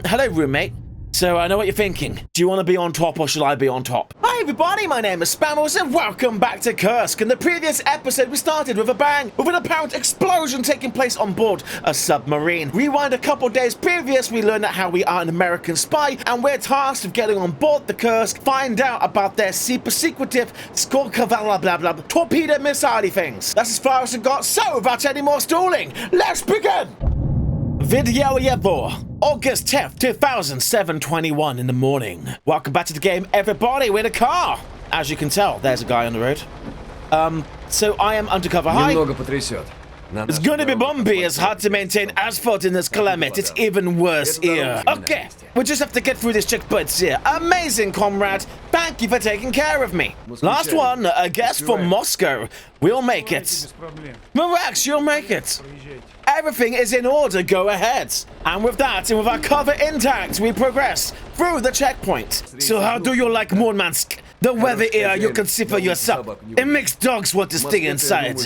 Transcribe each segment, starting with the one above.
Hello, roommate. So I know what you're thinking. Do you want to be on top or should I be on top? Hi everybody, my name is Spammals and welcome back to Kursk. In the previous episode we started with a bang, with an apparent explosion taking place on board a submarine. Rewind a couple days previous, we learned how we are an American spy and we're tasked with getting on board the Kursk, find out about their super secretive blah blah blah torpedo missile things. That's as far as it got, so without any more stalling, let's begin! Video Yevo. August 10th, 2007-21 in the morning. Welcome back to the game, everybody. We're in a car. As you can tell, there's a guy on the road. So I am undercover. Hi. It's gonna be bumpy. It's hard to maintain asphalt in this climate. It's even worse here. Okay, we just have to get through this checkpoints here. Amazing, comrade. Thank you for taking care of me. Last one, a guest from Moscow. We'll make it. Mirax, you'll make it. Everything is in order, go ahead. And with that, and with our cover intact, we progress through the checkpoint. So how do you like Murmansk? The weather here, you can see for yourself. It makes dogs want to stay inside.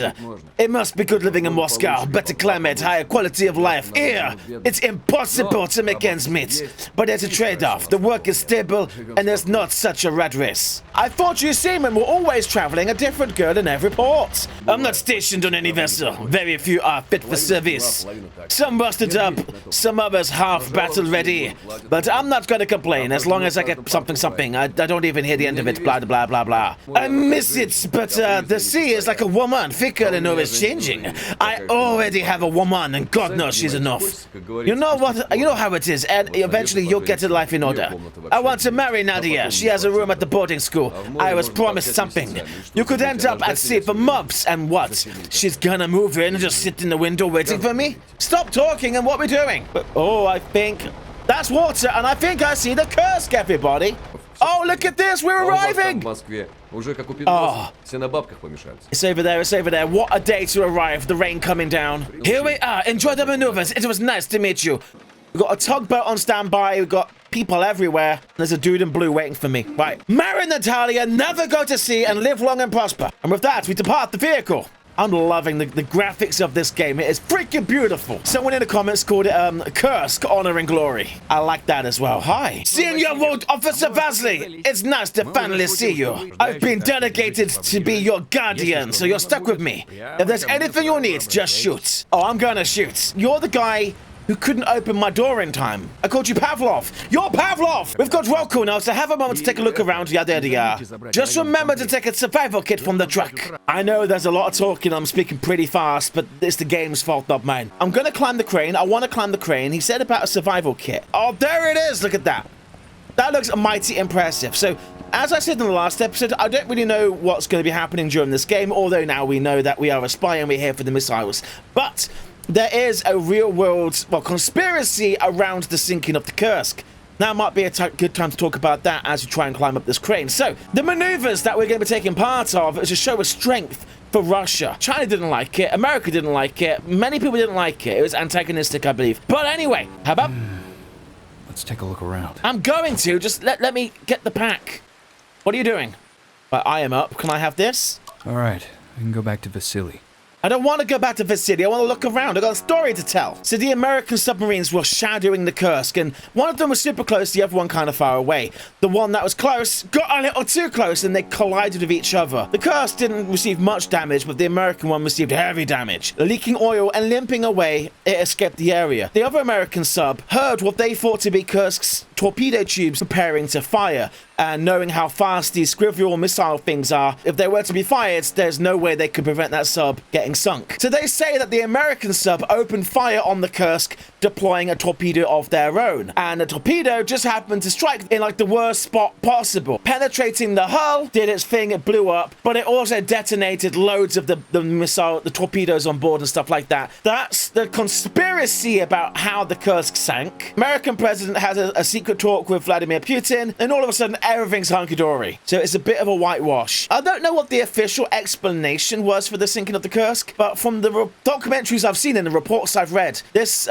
It must be good living in Moscow. Better climate, higher quality of life. Here, it's impossible to make ends meet. But there's a trade-off. The work is stable, and there's not such a rat race. I thought you seamen were always traveling a different girl in every port. I'm not stationed on any vessel. Very few are fit for service. Some busted up, some others half battle-ready. But I'm not gonna complain as long as I get something. I don't even hear the end of it. Blah, blah, blah, blah. I miss it, but the sea is like a woman, fickle and always changing. I already have a woman, and God knows she's enough. You know what? You know how it is, and eventually you'll get your life in order. I want to marry Nadia. She has a room at the boarding school. I was promised something. You could end up at sea for months, and what? She's gonna move in and just sit in the window waiting for me? Stop talking, and what we're doing? Oh, I think that's water, and I think I see the Kursk, everybody. Oh, look at this, we're arriving! Oh, it's over there, it's over there. What a day to arrive, the rain coming down. Here we are, enjoy the maneuvers. It was nice to meet you. We've got a tugboat on standby, we've got people everywhere. There's a dude in blue waiting for me. Right, marry Natalia, never go to sea, and live long and prosper. And with that, we depart the vehicle. I'm loving the graphics of this game. It is freaking beautiful. Someone in the comments called it Kursk, Honor and Glory. I like that as well. Hi. Senior World Officer Vasily. It's nice to finally see you. I've been delegated to be your guardian, so you're stuck with me. If there's anything you need, just shoot. Oh, I'm gonna shoot. You're the guy who couldn't open my door in time. I called you Pavlov. You're Pavlov! We've got Roku now, so have a moment to take a look around. Yada yada. Just remember to take a survival kit from the truck. I know there's a lot of talking, I'm speaking pretty fast, but it's the game's fault, not mine. I'm gonna climb the crane. I want to climb the crane. He said about a survival kit. Oh, there it is! Look at that. That looks mighty impressive. So, as I said in the last episode, I don't really know what's going to be happening during this game, although now we know that we are a spy and we're here for the missiles. But there is a real-world, conspiracy around the sinking of the Kursk. Now might be a good time to talk about that as we try and climb up this crane. So, the maneuvers that we're going to be taking part of is a show of strength for Russia. China didn't like it, America didn't like it, many people didn't like it. It was antagonistic, I believe. But anyway, how about... Let's take a look around. I'm going to. Just let me get the pack. What are you doing? I am up. Can I have this? All right, we can go back to Vasily. I don't want to go back to Vasily. I want to look around. I got a story to tell. So the American submarines were shadowing the Kursk, and one of them was super close, the other one kind of far away. The one that was close got a little too close, and they collided with each other. The Kursk didn't receive much damage, but the American one received heavy damage. Leaking oil and limping away, it escaped the area. The other American sub heard what they thought to be Kursk's torpedo tubes preparing to fire, and knowing how fast these squivel missile things are, if they were to be fired, there's no way they could prevent that sub getting sunk. So they say that the American sub opened fire on the Kursk, deploying a torpedo of their own. And the torpedo just happened to strike in like the worst spot possible. Penetrating the hull, did its thing, it blew up, but it also detonated loads of the missile, the torpedoes on board and stuff like that. That's the conspiracy about how the Kursk sank. American president has a secret talk with Vladimir Putin, and all of a sudden everything's hunky-dory. So it's a bit of a whitewash. I don't know what the official explanation was for the sinking of the Kursk, but from the documentaries I've seen and the reports I've read, this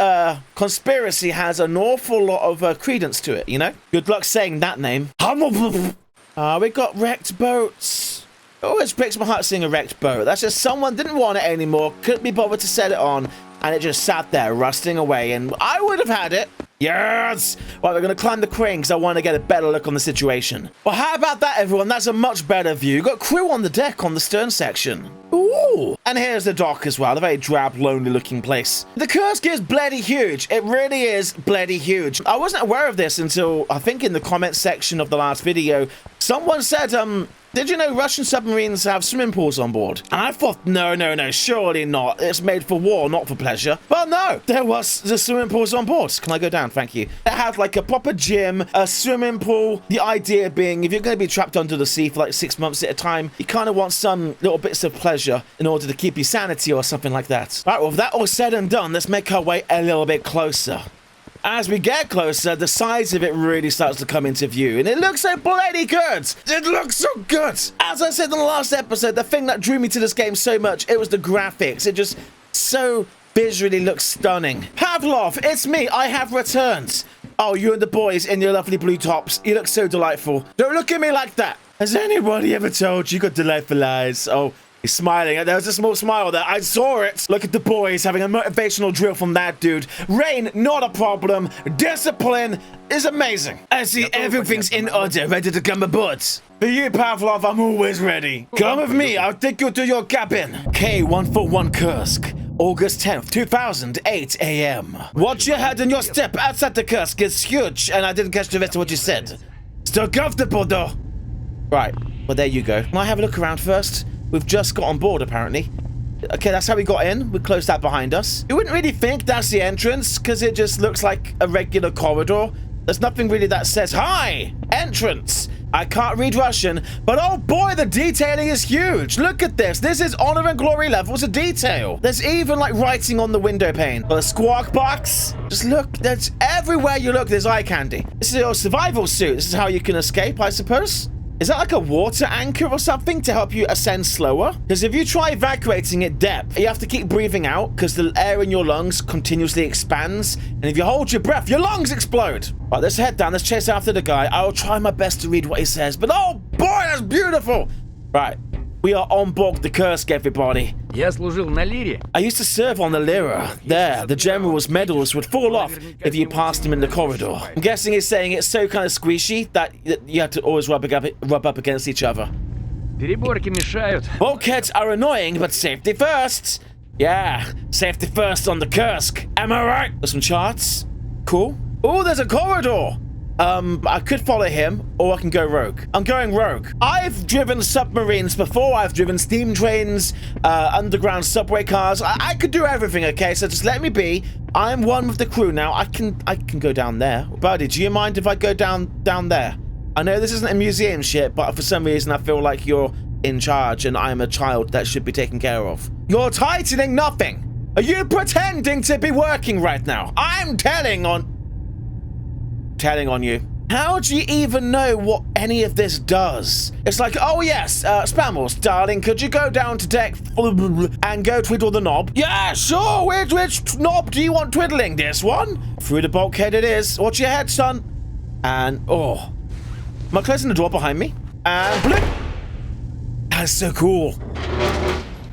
conspiracy has an awful lot of credence to it, you know? Good luck saying that name. We got wrecked boats. It always breaks my heart seeing a wrecked boat. That's just someone didn't want it anymore, couldn't be bothered to set it on, and it just sat there rusting away, and I would have had it. Yes! Right, we're going to climb the crane because I want to get a better look on the situation. Well, how about that, everyone? That's a much better view. You've got crew on the deck on the stern section. Ooh! And here's the dock as well, a very drab, lonely-looking place. The Kursk is bloody huge. It really is bloody huge. I wasn't aware of this until, I think, in the comments section of the last video. Someone said, did you know Russian submarines have swimming pools on board? And I thought, no, surely not. It's made for war, not for pleasure. But no, there was the swimming pools on board. Can I go down? Thank you. It had like a proper gym, a swimming pool. The idea being, if you're going to be trapped under the sea for like 6 months at a time, you kind of want some little bits of pleasure in order to keep your sanity or something like that. Right, well, with that all said and done, let's make our way a little bit closer. As we get closer, the size of it really starts to come into view, and it looks so bloody good! It looks so good! As I said in the last episode, the thing that drew me to this game so much, it was the graphics. It just so visually looks stunning. Pavlov, it's me, I have returned. Oh, you and the boys in your lovely blue tops, you look so delightful. Don't look at me like that! Has anybody ever told you got delightful eyes? Oh, he's smiling. There was a small smile there. I saw it. Look at the boys having a motivational drill from that dude. Rain, not a problem. Discipline is amazing. I see everything's in order, ready to come aboard. For you, Pavlov, I'm always ready. Come with me. I'll take you to your cabin. K141 Kursk. August 10th, 2008 a.m. Watch your head and your step outside the Kursk. It's huge, and I didn't catch the rest of what you said. Still comfortable, though. Right. Well, there you go. Can I have a look around first? We've just got on board, apparently. Okay, that's how we got in. We closed that behind us. You wouldn't really think that's the entrance, because it just looks like a regular corridor. There's nothing really that says, "Hi! Entrance!" I can't read Russian, but oh boy, the detailing is huge. Look at this. This is honor and glory levels of detail. There's even, like, writing on the window pane. The squawk box. Just look. There's everywhere you look, there's eye candy. This is your survival suit. This is how you can escape, I suppose. Is that like a water anchor or something to help you ascend slower? Because if you try evacuating at depth, you have to keep breathing out because the air in your lungs continuously expands. And if you hold your breath, your lungs explode. Right, let's head down. Let's chase after the guy. I'll try my best to read what he says. But oh boy, that's beautiful. Right, we are on board the Kursk, everybody. Я служил на Лире. I used to serve on the Lyra. There, the general's medals would fall off if you passed him in the corridor. I'm guessing he's saying it's so kind of squishy that you have to always rub up against each other. Переборки мешают. Bulkheads are annoying, but safety first. Yeah, safety first on the Kursk. Am I right? There's some charts. Cool. Oh, there's a corridor. I could follow him, or I can go rogue. I'm going rogue. I've driven submarines before. I've driven steam trains, underground subway cars. I could do everything, okay? So just let me be. I'm one with the crew now. I can go down there. Buddy, do you mind if I go down there? I know this isn't a museum shit, but for some reason I feel like you're in charge and I'm a child that should be taken care of. You're tightening nothing. Are you pretending to be working right now? I'm telling on you. How do you even know what any of this does? It's like, oh yes, Spammals, darling, could you go down to deck and go twiddle the knob? Yeah, sure, which knob do you want twiddling? This one? Through the bulkhead it is. Watch your head, son. And, oh. Am I closing the door behind me? And blip. That is so cool.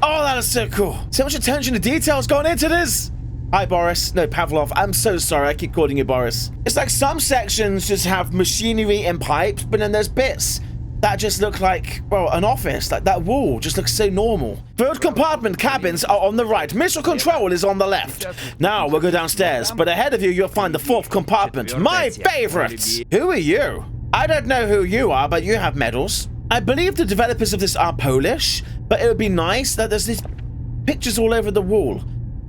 Oh, that is so cool. So much attention to details going into this. Hi, Boris. No, Pavlov. I'm so sorry. I keep calling you Boris. It's like some sections just have machinery and pipes, but then there's bits that just look like, well, an office. Like that wall just looks so normal. Third compartment cabins are on the right. Missile control is on the left. Now we'll go downstairs, but ahead of you, you'll find the fourth compartment. My favorite. Who are you? I don't know who you are, but you have medals. I believe the developers of this are Polish, but it would be nice that there's these pictures all over the wall.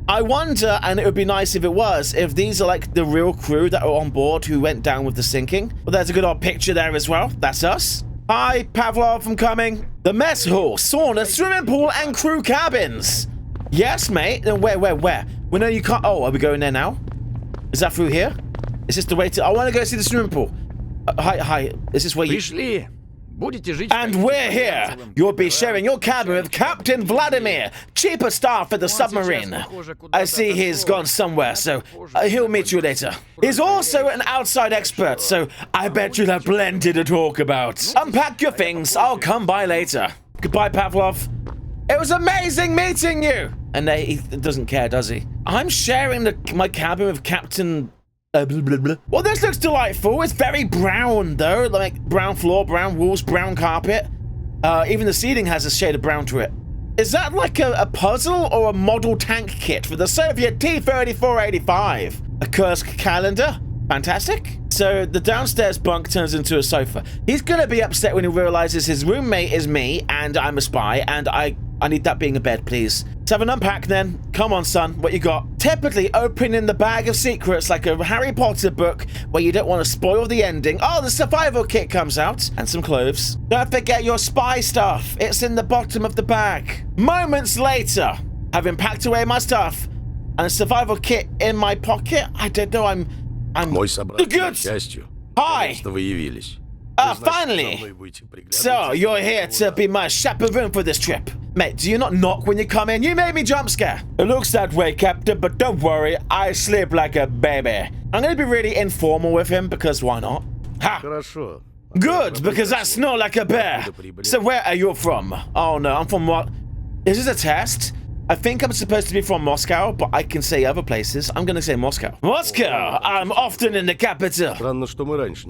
I wonder, and it would be nice if it was, if these are like the real crew that are on board who went down with the sinking. Well, there's a good old picture there as well. That's us. Hi, Pavlov, I'm coming. The mess hall, sauna, swimming pool, and crew cabins. Yes, mate. And where? Well, no, you can't. Oh, are we going there now? Is that through here? Is this the way to... I want to go see the swimming pool. Hi. Is this where you... Пришли. Будете жить. And we're here. You'll be sharing your cabin with Captain Vladimir, chief of staff for the submarine. I see he's gone somewhere, so he'll meet you later. He's also an outside expert, so I bet you'll have plenty to talk about. Unpack your things. I'll come by later. Goodbye, Pavlov. It was amazing meeting you. And he doesn't care, does he? I'm sharing my cabin with Captain Blah, blah, blah. Well, this looks delightful. It's very brown, though. Like, brown floor, brown walls, brown carpet. Even the ceiling has a shade of brown to it. Is that like a puzzle or a model tank kit for the Soviet T-3485? A Kursk calendar? Fantastic. So the downstairs bunk turns into a sofa. He's gonna be upset when he realizes his roommate is me and I'm a spy, and I need that being a bed, please. Let's have an unpack then. Come on, son, what you got? Typically opening the bag of secrets like a Harry Potter book where you don't want to spoil the ending. Oh, the survival kit comes out and some clothes. Don't forget your spy stuff. It's in the bottom of the bag. Moments later, having packed away my stuff and a survival kit in my pocket, I don't know, I'm good. Hi. Finally. So, you're here to be my chaperone for this trip. Mate, do you not knock when you come in? You made me jump scare. It looks that way, Captain, but don't worry, I sleep like a baby. I'm gonna be really informal with him, because why not? Ha! Good, because I snore like a bear. So where are you from? Oh no, I'm from what? Is this a test? I think I'm supposed to be from Moscow, but I can say other places. I'm gonna say Moscow. Moscow! I'm often in the capital.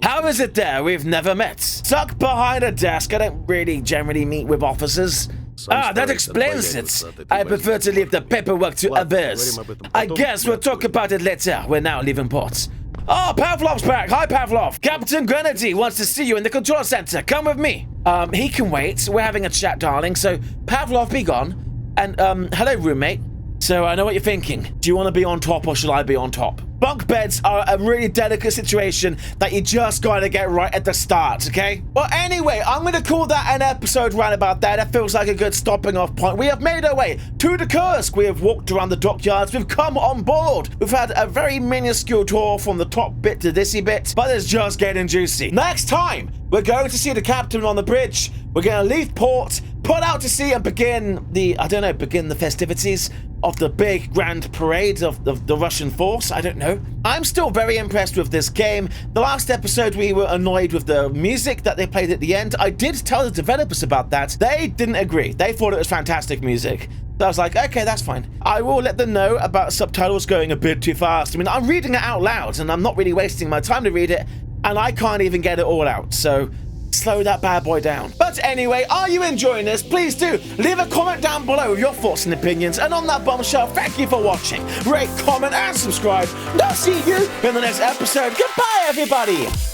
How is it there? We've never met. Stuck behind a desk. I don't really generally meet with officers. That explains it. I prefer to leave the paperwork to others. I guess we'll talk about it later. We're now leaving port. Oh, Pavlov's back. Hi, Pavlov. Captain Grenady wants to see you in the control center. Come with me. He can wait. We're having a chat, darling. So, Pavlov, be gone. And, hello, roommate. So, I know what you're thinking. Do you want to be on top or should I be on top? Bunk beds are a really delicate situation that you just gotta get right at the start, okay? Well, anyway, I'm gonna call that an episode right about there. That feels like a good stopping off point. We have made our way to the Kursk. We have walked around the dockyards. We've come on board. We've had a very minuscule tour from the top bit to thisy bit, but it's just getting juicy. Next time, we're going to see the captain on the bridge. We're gonna leave port, put out to sea, and begin the, begin the festivities of the big grand parade of the Russian force. I don't know. I'm still very impressed with this game. The last episode we were annoyed with the music that they played at the end. I did tell the developers about that. They didn't agree. They thought it was fantastic music. So I was like, okay, that's fine. I will let them know about subtitles going a bit too fast. I mean, I'm reading it out loud and I'm not really wasting my time to read it, and I can't even get it all out. So slow that bad boy down. But anyway, are you enjoying this? Please do leave a comment down below with your thoughts and opinions. And on that bombshell, thank you for watching. Rate, comment, and subscribe. And I'll see you in the next episode. Goodbye, everybody.